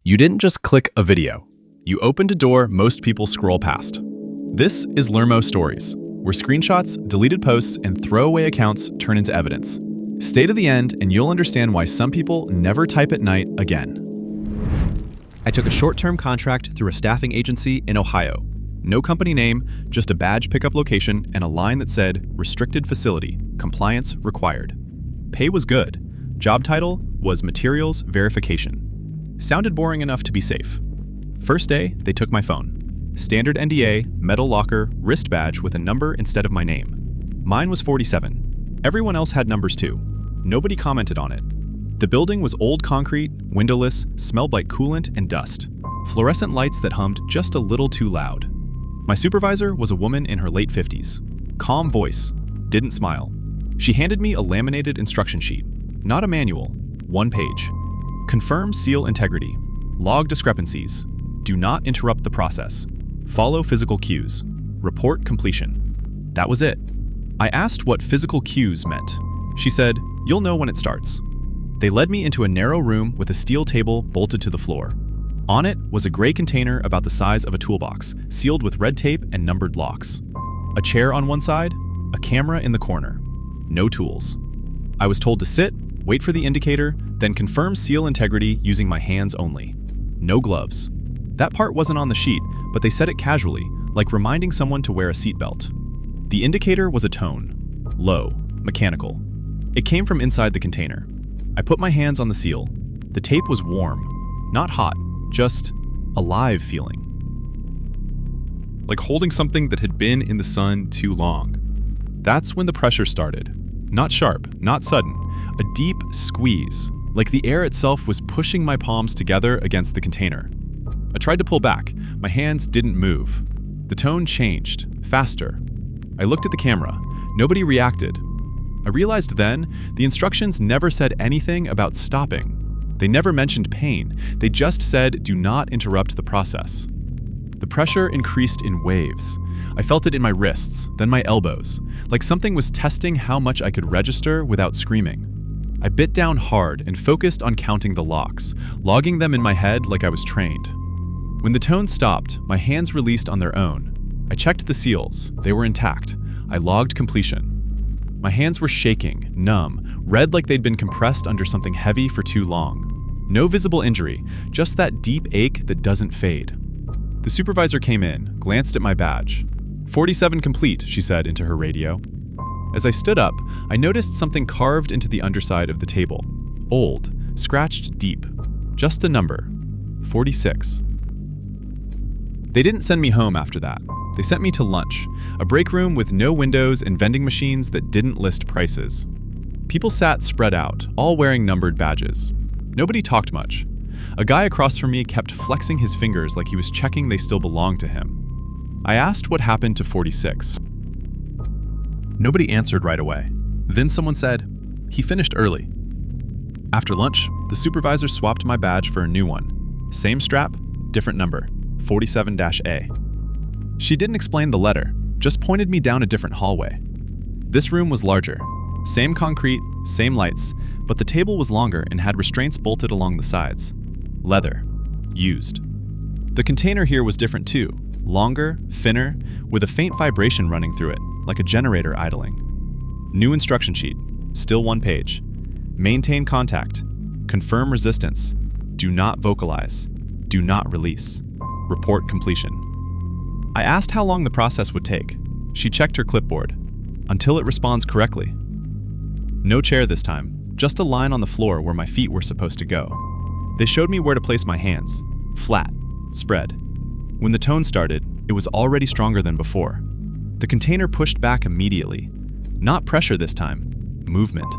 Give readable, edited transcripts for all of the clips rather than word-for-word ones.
You didn't just click a video. You opened a door most people scroll past. This is LurmoStories, where screenshots, deleted posts, and throwaway accounts turn into evidence. Stay to the end and you'll understand why some people never type at night again. I took a short-term contract through a staffing agency in Ohio. No company name, just a badge pickup location and a line that said, "Restricted facility, compliance required." Pay was good. Job title was Materials Verification. Sounded boring enough to be safe. First day, they took my phone. Standard NDA, metal locker, wrist badge with a number instead of my name. Mine was 47. Everyone else had numbers too. Nobody commented on it. The building was old concrete, windowless, smelled like coolant and dust. Fluorescent lights that hummed just a little too loud. My supervisor was a woman in her late 50s. Calm voice, didn't smile. She handed me a laminated instruction sheet, not a manual, one page. Confirm seal integrity. Log discrepancies. Do not interrupt the process. Follow physical cues. Report completion. That was it. I asked what physical cues meant. She said, "You'll know when it starts." They led me into a narrow room with a steel table bolted to the floor. On it was a gray container about the size of a toolbox, sealed with red tape and numbered locks. A chair on one side, a camera in the corner. No tools. I was told to sit, wait for the indicator, then confirm seal integrity using my hands only. No gloves. That part wasn't on the sheet, but they said it casually, like reminding someone to wear a seatbelt. The indicator was a tone. Low, mechanical. It came from inside the container. I put my hands on the seal. The tape was warm, not hot, just alive feeling. Like holding something that had been in the sun too long. That's when the pressure started. Not sharp, not sudden, a deep squeeze, like the air itself was pushing my palms together against the container. I tried to pull back. My hands didn't move. The tone changed, faster. I looked at the camera. Nobody reacted. I realized then the instructions never said anything about stopping. They never mentioned pain. They just said, "Do not interrupt the process." The pressure increased in waves. I felt it in my wrists, then my elbows, like something was testing how much I could register without screaming. I bit down hard and focused on counting the locks, logging them in my head like I was trained. When the tone stopped, my hands released on their own. I checked the seals. They were intact. I logged completion. My hands were shaking, numb, red like they'd been compressed under something heavy for too long. No visible injury, just that deep ache that doesn't fade. The supervisor came in, glanced at my badge. 47 complete, she said into her radio. As I stood up, I noticed something carved into the underside of the table. Old, scratched deep. Just a number. 46. They didn't send me home after that. They sent me to lunch, a break room with no windows and vending machines that didn't list prices. People sat spread out, all wearing numbered badges. Nobody talked much. A guy across from me kept flexing his fingers like he was checking they still belonged to him. I asked what happened to 46. Nobody answered right away. Then someone said, "He finished early." After lunch, the supervisor swapped my badge for a new one. Same strap, different number, 47-A. She didn't explain the letter, just pointed me down a different hallway. This room was larger. Same concrete, same lights, but the table was longer and had restraints bolted along the sides. Leather. Used. The container here was different too. Longer, thinner, with a faint vibration running through it, like a generator idling. New instruction sheet. Still one page. Maintain contact. Confirm resistance. Do not vocalize. Do not release. Report completion. I asked how long the process would take. She checked her clipboard. Until it responds correctly. No chair this time, just a line on the floor where my feet were supposed to go. They showed me where to place my hands. Flat. Spread. When the tone started, it was already stronger than before. The container pushed back immediately. Not pressure this time. Movement.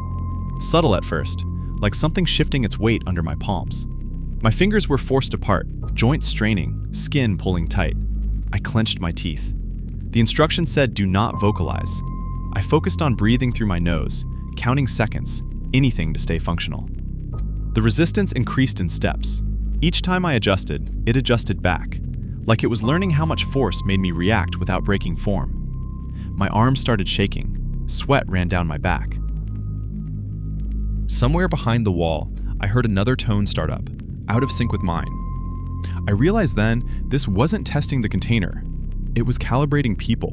Subtle at first, like something shifting its weight under my palms. My fingers were forced apart, joints straining, skin pulling tight. I clenched my teeth. The instructions said do not vocalize. I focused on breathing through my nose, counting seconds, anything to stay functional. The resistance increased in steps. Each time I adjusted, it adjusted back, like it was learning how much force made me react without breaking form. My arms started shaking. Sweat ran down my back. Somewhere behind the wall, I heard another tone start up, out of sync with mine. I realized then this wasn't testing the container. It was calibrating people.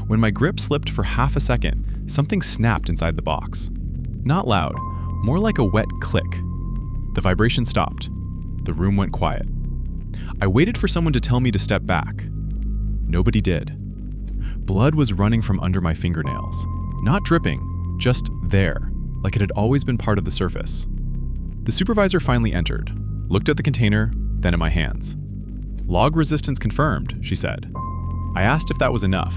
When my grip slipped for half a second, something snapped inside the box. Not loud, more like a wet click. The vibration stopped. The room went quiet. I waited for someone to tell me to step back. Nobody did. Blood was running from under my fingernails. Not dripping, just there, like it had always been part of the surface. The supervisor finally entered, looked at the container, then at my hands. "Log resistance confirmed," she said. I asked if that was enough.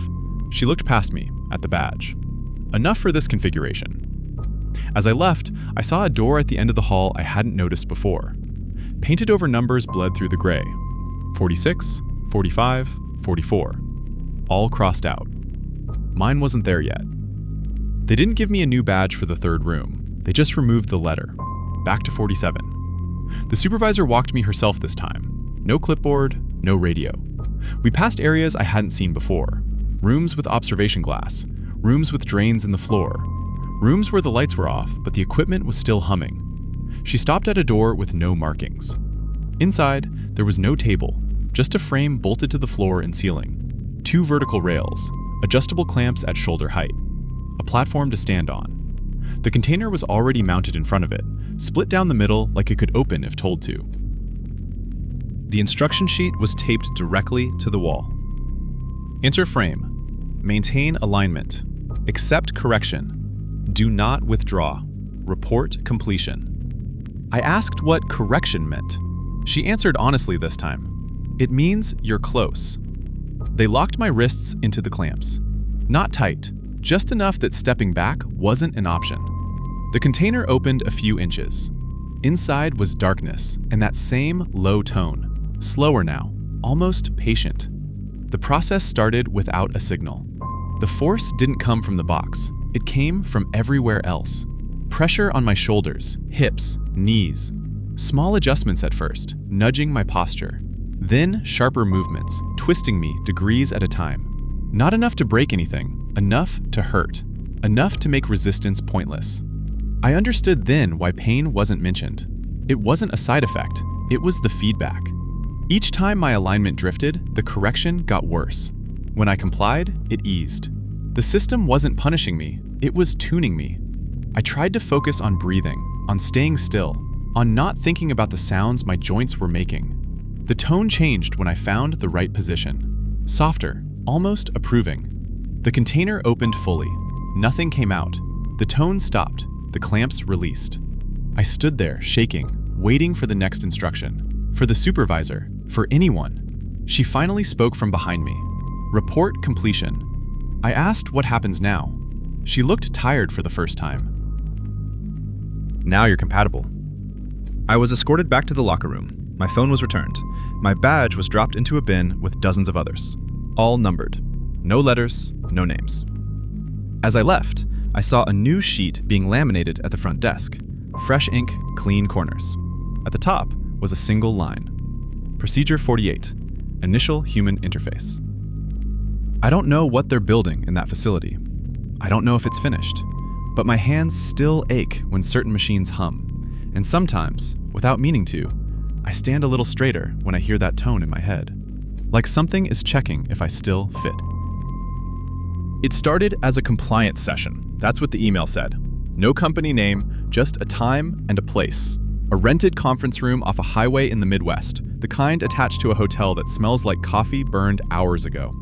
She looked past me, at the badge. Enough for this configuration. As I left, I saw a door at the end of the hall I hadn't noticed before. Painted over numbers bled through the gray. 46, 45, 44. All crossed out. Mine wasn't there yet. They didn't give me a new badge for the third room. They just removed the letter. Back to 47. The supervisor walked me herself this time. No clipboard, no radio. We passed areas I hadn't seen before. Rooms with observation glass. Rooms with drains in the floor. Rooms where the lights were off, but the equipment was still humming. She stopped at a door with no markings. Inside, there was no table, just a frame bolted to the floor and ceiling. 2 vertical rails, adjustable clamps at shoulder height. A platform to stand on. The container was already mounted in front of it, split down the middle like it could open if told to. The instruction sheet was taped directly to the wall. Enter frame. Maintain alignment. Accept correction. Do not withdraw. Report completion. I asked what correction meant. She answered honestly this time. It means you're close. They locked my wrists into the clamps. Not tight, just enough that stepping back wasn't an option. The container opened a few inches. Inside was darkness and that same low tone. Slower now, almost patient. The process started without a signal. The force didn't come from the box. It came from everywhere else. Pressure on my shoulders, hips, knees. Small adjustments at first, nudging my posture. Then sharper movements, twisting me degrees at a time. Not enough to break anything, enough to hurt. Enough to make resistance pointless. I understood then why pain wasn't mentioned. It wasn't a side effect, it was the feedback. Each time my alignment drifted, the correction got worse. When I complied, it eased. The system wasn't punishing me, it was tuning me. I tried to focus on breathing, on staying still, on not thinking about the sounds my joints were making. The tone changed when I found the right position. Softer, almost approving. The container opened fully. Nothing came out. The tone stopped. The clamps released. I stood there, shaking, waiting for the next instruction. For the supervisor, for anyone. She finally spoke from behind me. Report completion. I asked what happens now. She looked tired for the first time. Now you're compatible. I was escorted back to the locker room. My phone was returned. My badge was dropped into a bin with dozens of others, all numbered. No letters, no names. As I left, I saw a new sheet being laminated at the front desk. Fresh ink, clean corners. At the top was a single line. Procedure 48, Initial Human Interface. I don't know what they're building in that facility. I don't know if it's finished, but my hands still ache when certain machines hum. And sometimes, without meaning to, I stand a little straighter when I hear that tone in my head. Like something is checking if I still fit. It started as a compliance session. That's what the email said. No company name, just a time and a place. A rented conference room off a highway in the Midwest, the kind attached to a hotel that smells like coffee burned hours ago.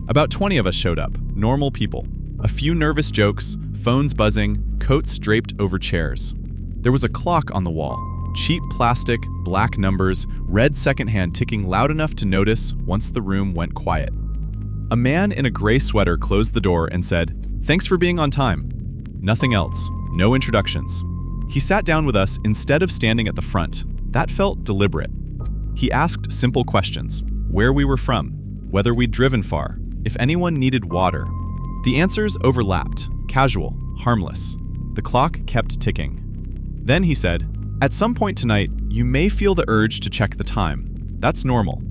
About 20 of us showed up, normal people. A few nervous jokes, phones buzzing, coats draped over chairs. There was a clock on the wall. Cheap plastic, black numbers, red secondhand ticking loud enough to notice once the room went quiet. A man in a gray sweater closed the door and said, "Thanks for being on time." Nothing else, no introductions. He sat down with us instead of standing at the front. That felt deliberate. He asked simple questions, where we were from, whether we'd driven far, if anyone needed water. The answers overlapped, casual, harmless. The clock kept ticking. Then he said, "At some point tonight, you may feel the urge to check the time. That's normal."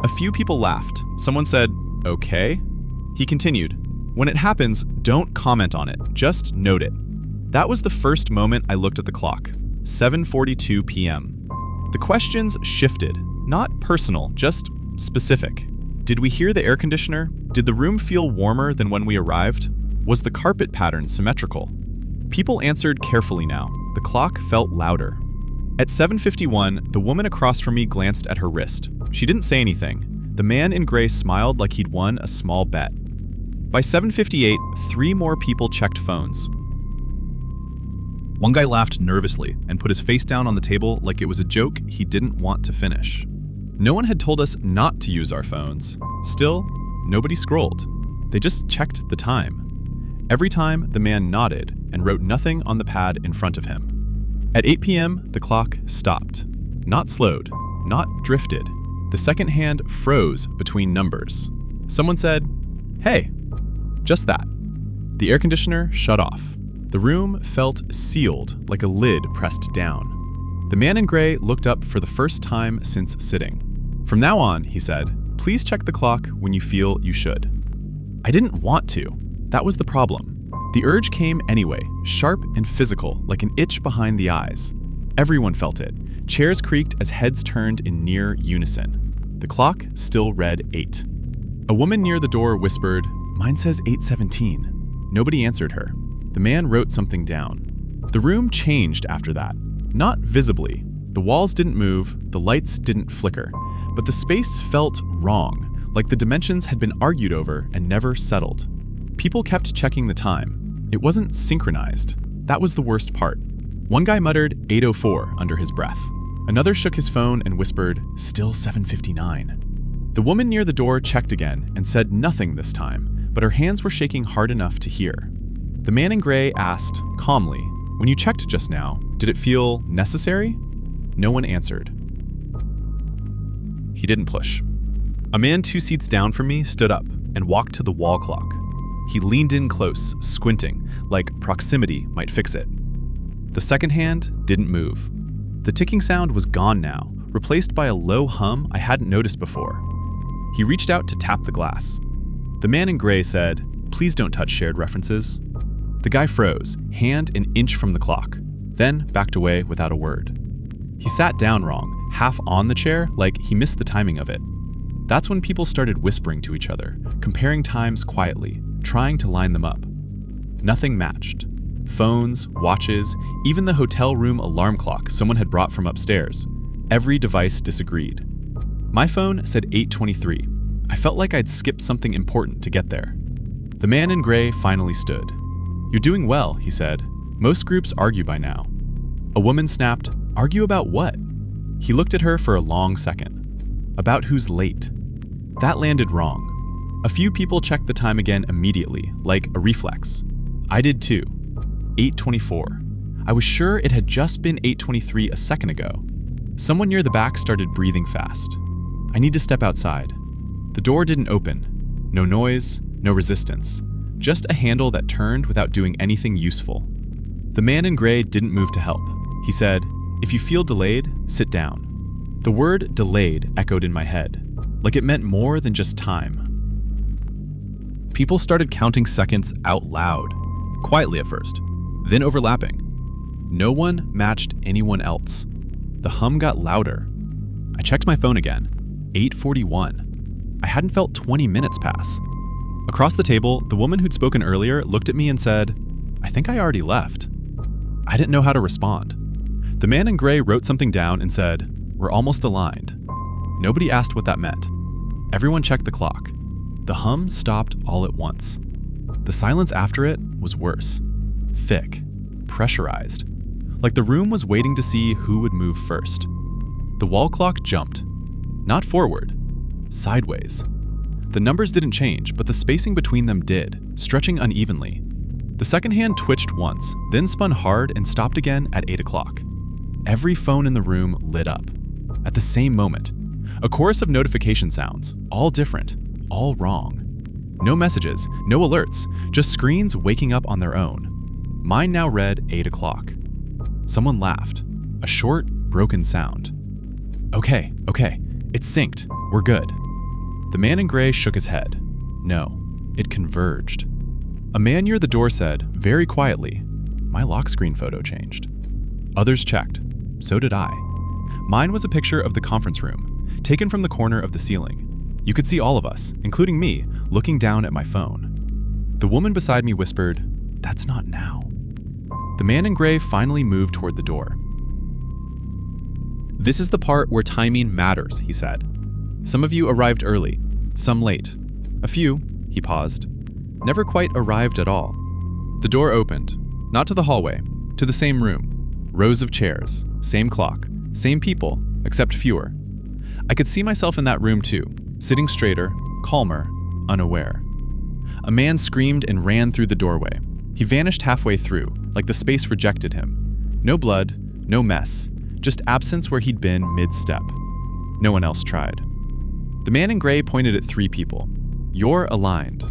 A few people laughed. Someone said, "Okay." He continued, "When it happens, don't comment on it, just note it." That was the first moment I looked at the clock, 7:42 p.m. The questions shifted, Not personal, just specific. Did we hear the air conditioner? Did the room feel warmer than when we arrived? Was the carpet pattern symmetrical? People answered carefully now. The clock felt louder. At 7:51, the woman across from me glanced at her wrist. She didn't say anything. The man in gray smiled like he'd won a small bet. By 7:58, 3 more people checked phones. One guy laughed nervously and put his face down on the table like it was a joke he didn't want to finish. No one had told us not to use our phones. Still, nobody scrolled. They just checked the time. Every time, the man nodded and wrote nothing on the pad in front of him. At 8 p.m., the clock stopped. Not slowed, not drifted. The second hand froze between numbers. Someone said, "Hey," just that. The air conditioner shut off. The room felt sealed, like a lid pressed down. The man in gray looked up for the first time since sitting. "From now on," he said, "please check the clock when you feel you should." I didn't want to. That was the problem. The urge came anyway, sharp and physical, like an itch behind the eyes. Everyone felt it. Chairs creaked as heads turned in near unison. The clock still read 8. A woman near the door whispered, "Mine says 8:17. Nobody answered her. The man wrote something down. The room changed after that. Not visibly. The walls didn't move, the lights didn't flicker, but the space felt wrong, like the dimensions had been argued over and never settled. People kept checking the time. It wasn't synchronized. That was the worst part. One guy muttered 8:04 under his breath. Another shook his phone and whispered, "Still 7:59. The woman near the door checked again and said nothing this time, but her hands were shaking hard enough to hear. The man in gray asked, calmly, "When you checked just now, did it feel necessary?" No one answered. He didn't push. A man 2 seats down from me stood up and walked to the wall clock. He leaned in close, squinting, like proximity might fix it. The second hand didn't move. The ticking sound was gone now, replaced by a low hum I hadn't noticed before. He reached out to tap the glass. The man in gray said, "Please don't touch shared references." The guy froze, hand an inch from the clock, then backed away without a word. He sat down wrong, half on the chair, like he missed the timing of it. That's when people started whispering to each other, comparing times quietly, trying to line them up. Nothing matched. Phones, watches, even the hotel room alarm clock someone had brought from upstairs. Every device disagreed. My phone said 8:23. I felt like I'd skipped something important to get there. The man in gray finally stood. "You're doing well," he said. "Most groups argue by now." A woman snapped, "Argue about what?" He looked at her for a long second. "About who's late." That landed wrong. A few people checked the time again immediately, like a reflex. I did too. 8:24. I was sure it had just been 8:23 a second ago. Someone near the back started breathing fast. I need to step outside. The door didn't open. No noise, no resistance. Just a handle that turned without doing anything useful. The man in gray didn't move to help. He said, "If you feel delayed, sit down." The word delayed echoed in my head, like it meant more than just time. People started counting seconds out loud, quietly at first, then overlapping. No one matched anyone else. The hum got louder. I checked my phone again. 8:41. I hadn't felt 20 minutes pass. Across the table, the woman who'd spoken earlier looked at me and said, "I think I already left." I didn't know how to respond. The man in gray wrote something down and said, "We're almost aligned." Nobody asked what that meant. Everyone checked the clock. The hum stopped all at once. The silence after it was worse. Thick, pressurized, like the room was waiting to see who would move first. The wall clock jumped. Not forward, sideways. The numbers didn't change, but the spacing between them did, stretching unevenly. The second hand twitched once, then spun hard and stopped again at 8 o'clock. Every phone in the room lit up. At the same moment, a chorus of notification sounds, all different, all wrong. No messages, no alerts, just screens waking up on their own. Mine now read 8 o'clock. Someone laughed, a short, broken sound. Okay, it's synced, we're good." The man in gray shook his head. No, it converged. A man near the door said, very quietly, "My lock screen photo changed." Others checked. So did I. Mine was a picture of the conference room. taken from the corner of the ceiling. You could see all of us, including me, looking down at my phone. The woman beside me whispered, "That's not now." The man in gray finally moved toward the door. "This is the part where timing matters," he said. "Some of you arrived early, some late. A few," he paused, "never quite arrived at all." The door opened, not to the hallway, to the same room. Rows of chairs, same clock, same people, except fewer. I could see myself in that room too, sitting straighter, calmer, unaware. A man screamed and ran through the doorway. He vanished halfway through, like the space rejected him. No blood, no mess, just absence where he'd been mid-step. No one else tried. The man in gray pointed at 3 people. "You're aligned."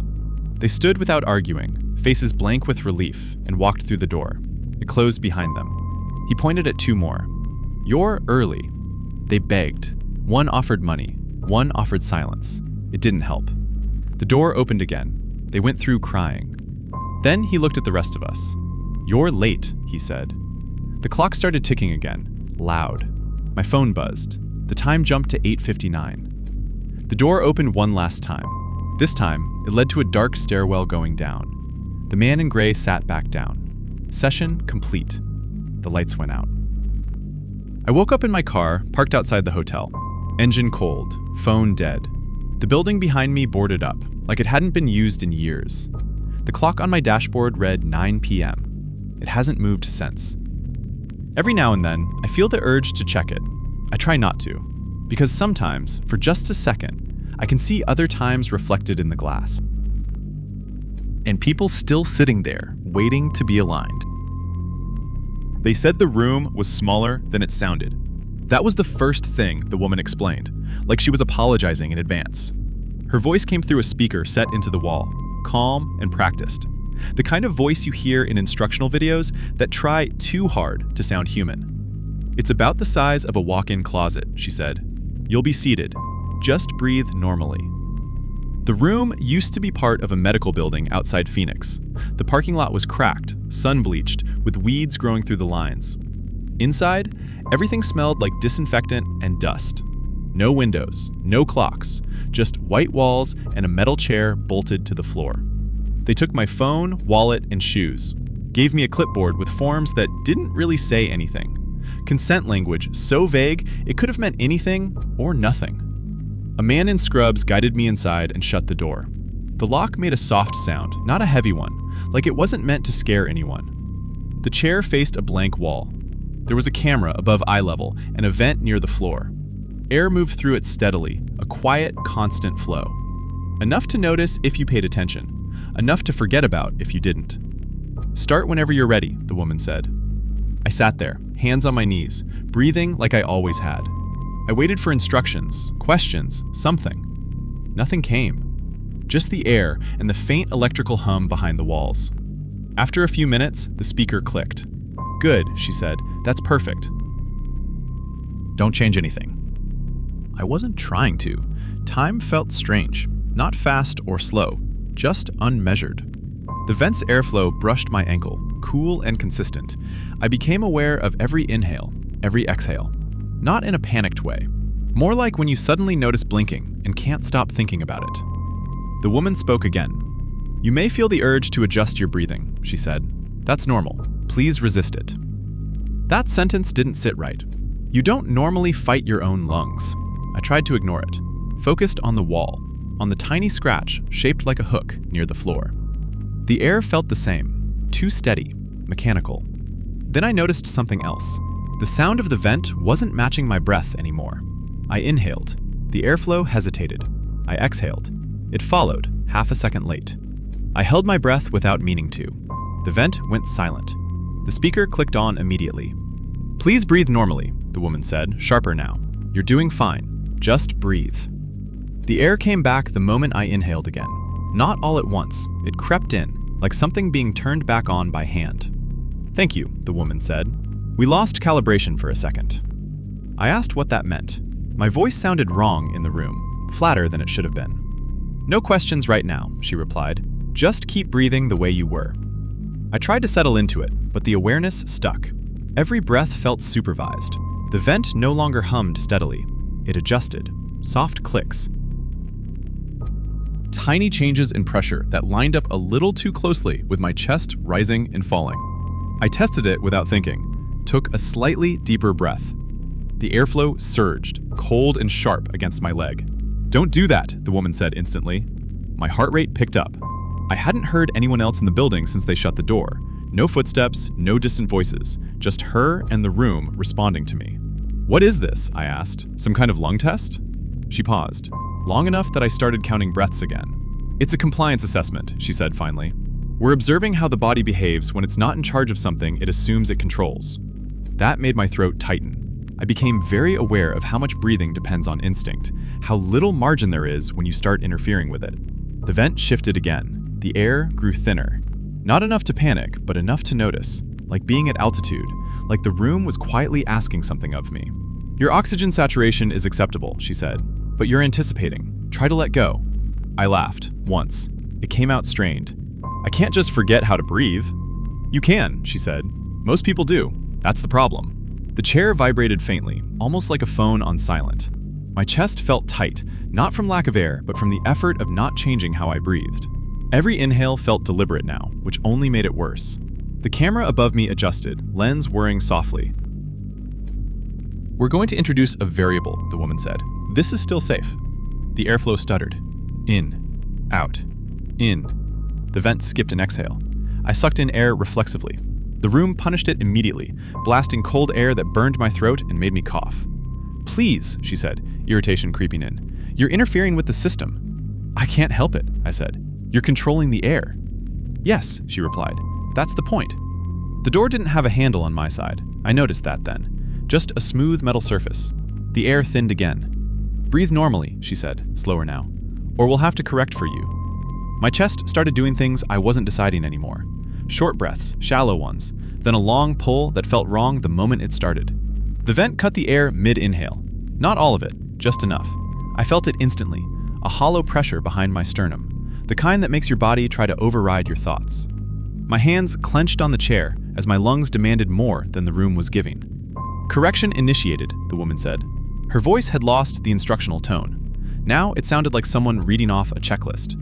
They stood without arguing, faces blank with relief, and walked through the door. It closed behind them. He pointed at 2 more. "You're early." They begged. One offered money, one offered silence. It didn't help. The door opened again. They went through crying. Then he looked at the rest of us. "You're late," he said. The clock started ticking again, loud. My phone buzzed. The time jumped to 8:59. The door opened one last time. This time, it led to a dark stairwell going down. The man in gray sat back down. Session complete. The lights went out. I woke up in my car, parked outside the hotel. Engine cold, phone dead. The building behind me boarded up, like it hadn't been used in years. The clock on my dashboard read 9 p.m. It hasn't moved since. Every now and then, I feel the urge to check it. I try not to, because sometimes, for just a second, I can see other times reflected in the glass. And people still sitting there, waiting to be aligned. They said the room was smaller than it sounded. That was the first thing the woman explained, like she was apologizing in advance. Her voice came through a speaker set into the wall, calm and practiced. The kind of voice you hear in instructional videos that try too hard to sound human. "It's about the size of a walk-in closet," she said. "You'll be seated. Just breathe normally." The room used to be part of a medical building outside Phoenix. The parking lot was cracked, sun-bleached, with weeds growing through the lines. Inside, everything smelled like disinfectant and dust. No windows, no clocks, just white walls and a metal chair bolted to the floor. They took my phone, wallet, and shoes, gave me a clipboard with forms that didn't really say anything. Consent language so vague it could have meant anything or nothing. A man in scrubs guided me inside and shut the door. The lock made a soft sound, not a heavy one, like it wasn't meant to scare anyone. The chair faced a blank wall. There was a camera above eye level and a vent near the floor. Air moved through it steadily, a quiet, constant flow. Enough to notice if you paid attention, enough to forget about if you didn't. "Start whenever you're ready," the woman said. I sat there, hands on my knees, breathing like I always had. I waited for instructions, questions, something. Nothing came. Just the air and the faint electrical hum behind the walls. After a few minutes, the speaker clicked. "Good," she said. "That's perfect. Don't change anything." I wasn't trying to. Time felt strange, not fast or slow, just unmeasured. The vent's airflow brushed my ankle, cool and consistent. I became aware of every inhale, every exhale. Not in a panicked way. More like when you suddenly notice blinking and can't stop thinking about it. The woman spoke again. "You may feel the urge to adjust your breathing," she said. "That's normal. Please resist it." That sentence didn't sit right. You don't normally fight your own lungs. I tried to ignore it. Focused on the wall, on the tiny scratch shaped like a hook near the floor. The air felt the same, too steady, mechanical. Then I noticed something else. The sound of the vent wasn't matching my breath anymore. I inhaled. The airflow hesitated. I exhaled. It followed, half a second late. I held my breath without meaning to. The vent went silent. The speaker clicked on immediately. "Please breathe normally," the woman said, sharper now. "You're doing fine. Just breathe." The air came back the moment I inhaled again. Not all at once. It crept in, like something being turned back on by hand. "Thank you," the woman said. We lost calibration for a second. I asked what that meant. My voice sounded wrong in the room, flatter than it should have been. "No questions right now," she replied. "Just keep breathing the way you were." I tried to settle into it, but the awareness stuck. Every breath felt supervised. The vent no longer hummed steadily. It adjusted. soft clicks. Tiny changes in pressure that lined up a little too closely with my chest rising and falling. I tested it without thinking, took a slightly deeper breath. The airflow surged, cold and sharp against my leg. "Don't do that," the woman said instantly. My heart rate picked up. I hadn't heard anyone else in the building since they shut the door. No footsteps, no distant voices, just her and the room responding to me. "What is this?" I asked. "Some kind of lung test?" She paused, long enough that I started counting breaths again. "It's a compliance assessment," she said finally. "We're observing how the body behaves when it's not in charge of something it assumes it controls." That made my throat tighten. I became very aware of how much breathing depends on instinct, how little margin there is when you start interfering with it. The vent shifted again. The air grew thinner. Not enough to panic, but enough to notice, like being at altitude, like the room was quietly asking something of me. "Your oxygen saturation is acceptable," she said, "but you're anticipating. Try to let go." I laughed, once. It came out strained. "I can't just forget how to breathe." "You can," she said. "Most people do. That's the problem." The chair vibrated faintly, almost like a phone on silent. My chest felt tight, not from lack of air, but from the effort of not changing how I breathed. Every inhale felt deliberate now, which only made it worse. The camera above me adjusted, lens whirring softly. "We're going to introduce a variable," the woman said. "This is still safe." The airflow stuttered. In, out, in. The vent skipped an exhale. I sucked in air reflexively. The room punished it immediately, blasting cold air that burned my throat and made me cough. "Please," she said, irritation creeping in. "You're interfering with the system." "I can't help it," I said. "You're controlling the air." "Yes," she replied. "That's the point." The door didn't have a handle on my side. I noticed that then. Just a smooth metal surface. The air thinned again. "Breathe normally," she said, slower now, "or we'll have to correct for you." My chest started doing things I wasn't deciding anymore. Short breaths, shallow ones, then a long pull that felt wrong the moment it started. The vent cut the air mid-inhale. Not all of it, just enough. I felt it instantly, a hollow pressure behind my sternum, the kind that makes your body try to override your thoughts. My hands clenched on the chair as my lungs demanded more than the room was giving. "Correction initiated," the woman said. Her voice had lost the instructional tone. Now it sounded like someone reading off a checklist.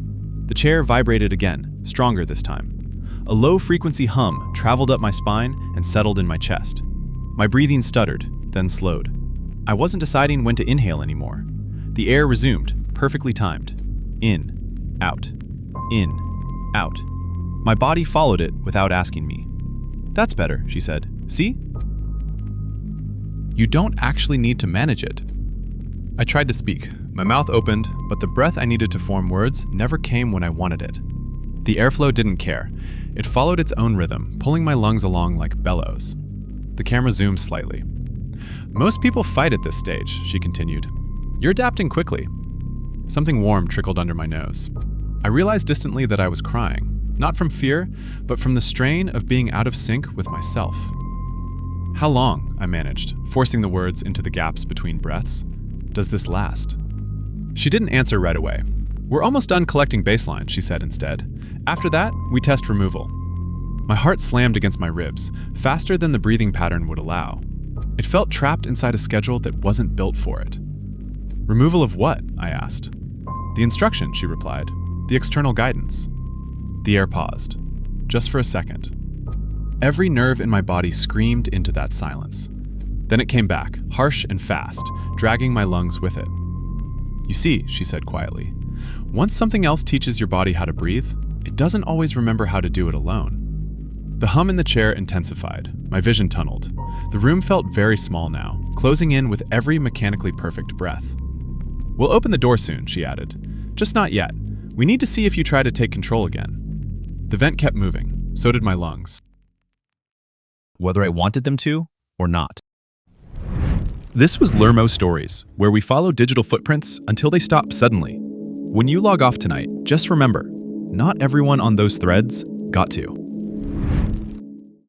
The chair vibrated again, stronger this time. A low-frequency hum traveled up my spine and settled in my chest. My breathing stuttered, then slowed. I wasn't deciding when to inhale anymore. The air resumed, perfectly timed. In, out, in, out. My body followed it without asking me. "That's better," she said. "See? You don't actually need to manage it." I tried to speak. My mouth opened, but the breath I needed to form words never came when I wanted it. The airflow didn't care. It followed its own rhythm, pulling my lungs along like bellows. The camera zoomed slightly. "Most people fight at this stage," she continued. "You're adapting quickly." Something warm trickled under my nose. I realized distantly that I was crying, not from fear, but from the strain of being out of sync with myself. "How long," I managed, forcing the words into the gaps between breaths, "does this last?" She didn't answer right away. "We're almost done collecting baseline," she said instead. "After that, we test removal." My heart slammed against my ribs, faster than the breathing pattern would allow. It felt trapped inside a schedule that wasn't built for it. "Removal of what?" I asked. "The instruction," she replied. "The external guidance." The air paused, just for a second. Every nerve in my body screamed into that silence. Then it came back, harsh and fast, dragging my lungs with it. "You see," she said quietly, "once something else teaches your body how to breathe, it doesn't always remember how to do it alone." The hum in the chair intensified. My vision tunneled. The room felt very small now, closing in with every mechanically perfect breath. "We'll open the door soon," she added. "Just not yet. We need to see if you try to take control again." The vent kept moving. So did my lungs. Whether I wanted them to or not. This was LurmoStories, where we follow digital footprints until they stop suddenly. When you log off tonight, just remember, not everyone on those threads got to.